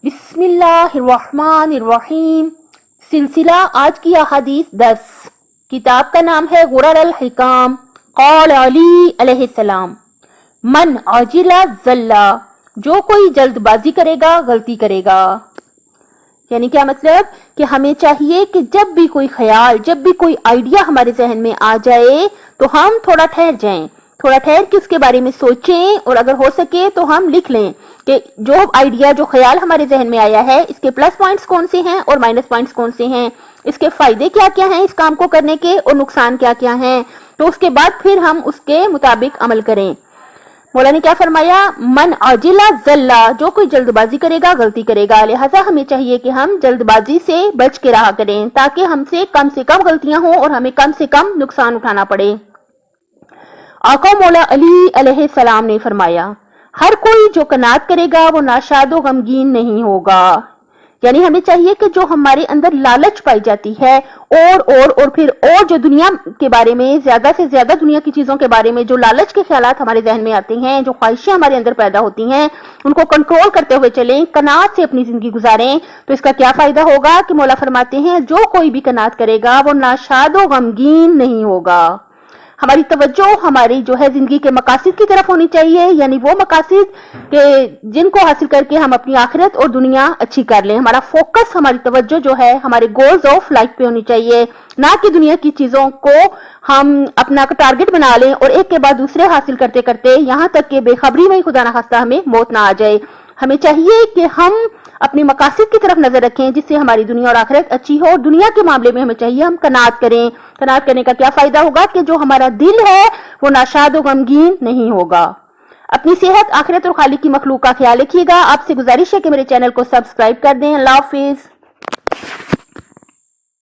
بسم اللہ الرحمن الرحیم۔ سلسلہ آج کی احادیث 10۔ کتاب کا نام ہے غرر الحکام۔ قال علی علیہ السلام من عجل ذل، جو کوئی جلد بازی کرے گا غلطی کرے گا۔ یعنی کیا مطلب کہ ہمیں چاہیے کہ جب بھی کوئی خیال، جب بھی کوئی آئیڈیا ہمارے ذہن میں آ جائے تو ہم تھوڑا ٹھہر جائیں، تھوڑا ٹھہر کے اس کے بارے میں سوچیں، اور اگر ہو سکے تو ہم لکھ لیں کہ جو آئیڈیا، جو خیال ہمارے ذہن میں آیا ہے، اس کے پلس پوائنٹس کون سے ہیں اور مائنس پوائنٹس کون سے ہیں، اس کے فائدے کیا کیا ہیں اس کام کو کرنے کے، اور نقصان کیا کیا ہیں، تو اس کے بعد پھر ہم اس کے مطابق عمل کریں۔ مولا نے کیا فرمایا؟ من عجل ذل، جو کوئی جلد بازی کرے گا غلطی کرے گا۔ لہٰذا ہمیں چاہیے کہ ہم جلد بازی سے بچ کے رہا کریں تاکہ ہم سے کم غلطیاں ہوں اور ہمیں کم سے کم نقصان اٹھانا پڑے۔ آقا مولا علی علیہ السلام نے فرمایا، ہر کوئی جو قناعت کرے گا وہ ناشاد و غمگین نہیں ہوگا۔ یعنی ہمیں چاہیے کہ جو ہمارے اندر لالچ پائی جاتی ہے اور جو دنیا کے بارے میں، زیادہ سے زیادہ دنیا کی چیزوں کے بارے میں جو لالچ کے خیالات ہمارے ذہن میں آتے ہیں، جو خواہشیں ہمارے اندر پیدا ہوتی ہیں، ان کو کنٹرول کرتے ہوئے چلیں، قناعت سے اپنی زندگی گزاریں، تو اس کا کیا فائدہ ہوگا کہ مولا فرماتے ہیں جو کوئی بھی قناعت کرے گا وہ ناشاد و غمگین نہیں ہوگا۔ ہماری توجہ ہماری جو ہے زندگی کے مقاصد کی طرف ہونی چاہیے، یعنی وہ مقاصد کہ جن کو حاصل کر کے ہم اپنی آخرت اور دنیا اچھی کر لیں۔ ہمارا فوکس، ہماری توجہ جو ہے ہمارے گولز آف لائف پہ ہونی چاہیے، نہ کہ دنیا کی چیزوں کو ہم اپنا ٹارگٹ بنا لیں اور ایک کے بعد دوسرے حاصل کرتے کرتے یہاں تک کہ بے خبری میں خدا نخواستہ ہمیں موت نہ آ جائے۔ ہمیں چاہیے کہ ہم اپنے مقاصد کی طرف نظر رکھیں جس سے ہماری دنیا اور آخرت اچھی ہو۔ دنیا کے معاملے میں ہمیں چاہیے ہم قناعت کریں۔ قناعت کرنے کا کیا فائدہ ہوگا کہ جو ہمارا دل ہے وہ ناشاد و غمگین نہیں ہوگا۔ اپنی صحت، آخرت اور خالق کی مخلوق کا خیال رکھیے گا۔ آپ سے گزارش ہے کہ میرے چینل کو سبسکرائب کر دیں۔ اللہ حافظ۔